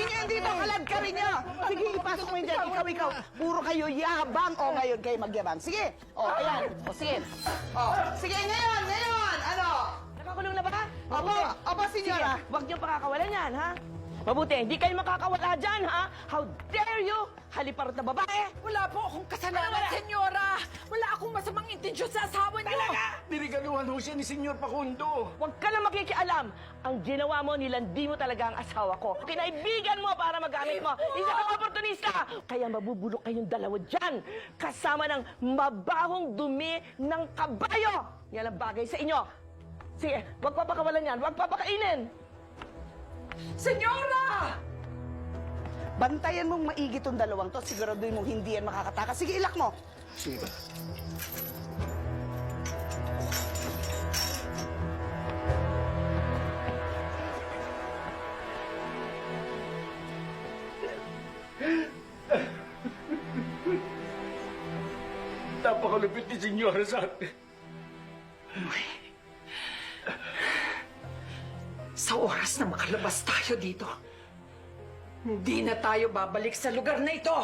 hindi mo kalad ka rin niya. Sige, ipasok mo yun dyan. Ikaw. Puro kayo yabang. O, ngayon kayo magyabang. Sige. O, ayan. O, sige. O, sige, ngayon. Ano? Nakakulong na ba? Opo, senyora. Sige, huwag niyo pakakawalan yan, ha? Mabuti, hindi kayo makakawala dyan, ha? How dare you, haliparot na babae! Wala po akong kasalanan, senyora! Wala akong masamang intensyon sa asawa niyo! Talaga! Dirigaluhan ho siya ni Senyor Facundo. Huwag ka na makikialam. Ang ginawa mo, nilandi mo talaga ang asawa ko. Kinaibigan mo para magamit mo. Isa kang oportunista! Kaya mabubulok kayong dalawa dyan. Kasama ng mabahong dumi ng kabayo. Yan ang bagay sa inyo. Sige, huwag papakawalan yan. Huwag papakainin. Senyora! Bantayan mong maigi tong dalawang to. Siguraduhin mong hindi yan makakatakas. Sige, ilak mo. Sige. Napakalupit ni Senyora sa atin. Sa oras na makalabas tayo dito, hindi na tayo babalik sa lugar na ito.